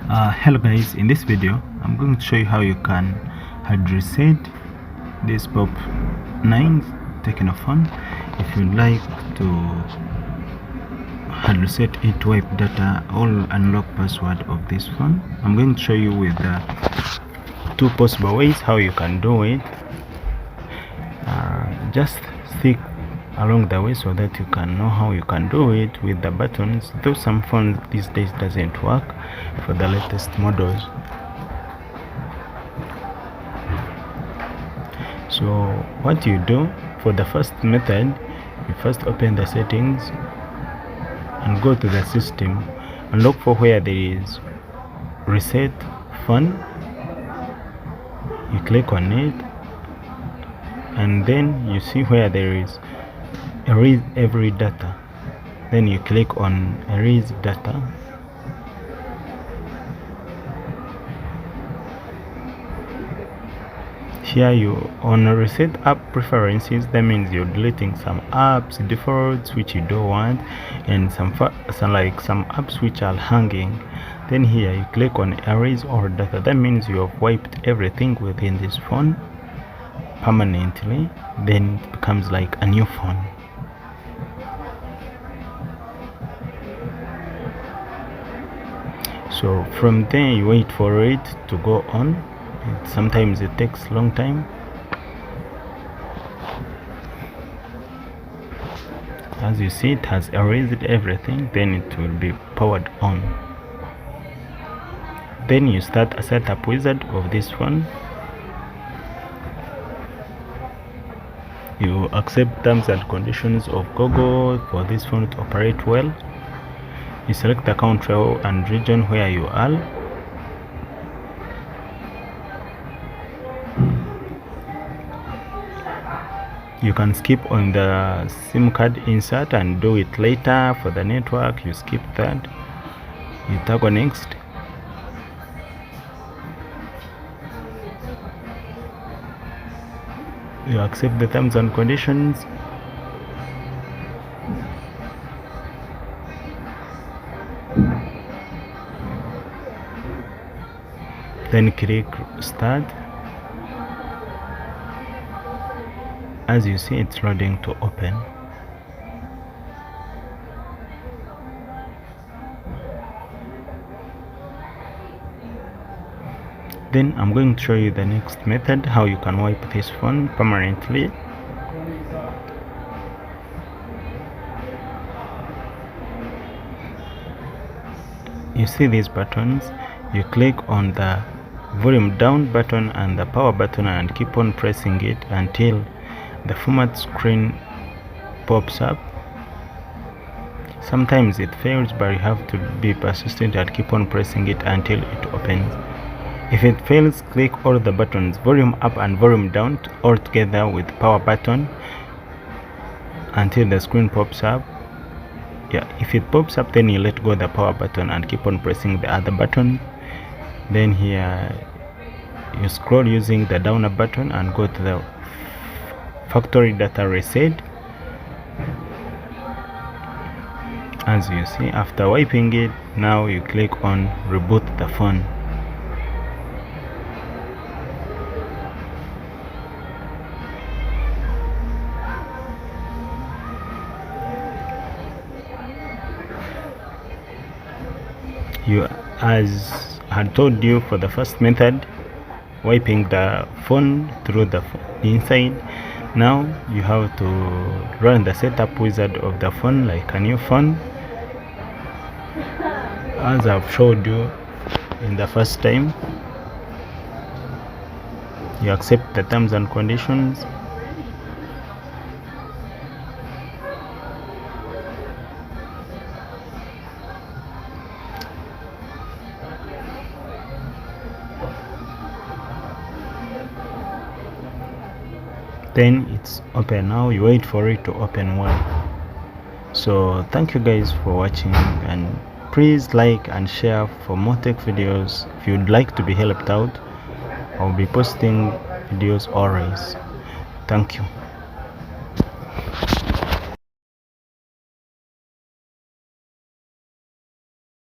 Hello guys, in this video I'm going to show you how you can hard reset this pop 9 tecno phone. If you'd like to hard reset it, wipe data or unlock password of this phone, I'm going to show you with two possible ways how you can do it. Just stick along the way so that you can know how you can do it with the buttons, though some phones these days doesn't work for the latest models. So what you do for the first method, you first open the settings and go to the system and look for where there is reset phone. You click on it and then you see where there is erase every data, then you click on erase data. Here you on reset app preferences, that means you're deleting some apps defaults which you don't want and some apps which are hanging. Then here you click on erase all data, that means you have wiped everything within this phone permanently, then it becomes like a new phone. So from there you wait for it to go on. Sometimes it takes long time. As you see, it has erased everything, then it will be powered on. Then you start a setup wizard of this phone. You accept terms and conditions of Google for this phone to operate well. You select the country and region where you are. You can skip on the SIM card insert and do it later. For the network, you skip that. You tap on next. You accept the terms and conditions. Then click start. As you see, it's loading to open. Then I'm going to show you the next method, how you can wipe this phone permanently. You see these buttons, you click on the volume down button and the power button and keep on pressing it until the format screen pops up. Sometimes it fails, but you have to be persistent and keep on pressing it until it opens. If it fails, click all the buttons, volume up and volume down, all together with power button until the screen pops up. If it pops up, then you let go the power button and keep on pressing the other button. Then here you scroll using the down button and go to the factory data reset. As you see, after wiping it, now you click on reboot the phone. As I had told you for the first method, wiping the phone through the inside, now you have to run the setup wizard of the phone like a new phone, as I've showed you in the first time. You accept the terms and conditions. Then it's open. Now you wait for it to open well. So thank you guys for watching, and please like and share for more tech videos. If you'd like to be helped out, I'll be posting videos always. Thank you.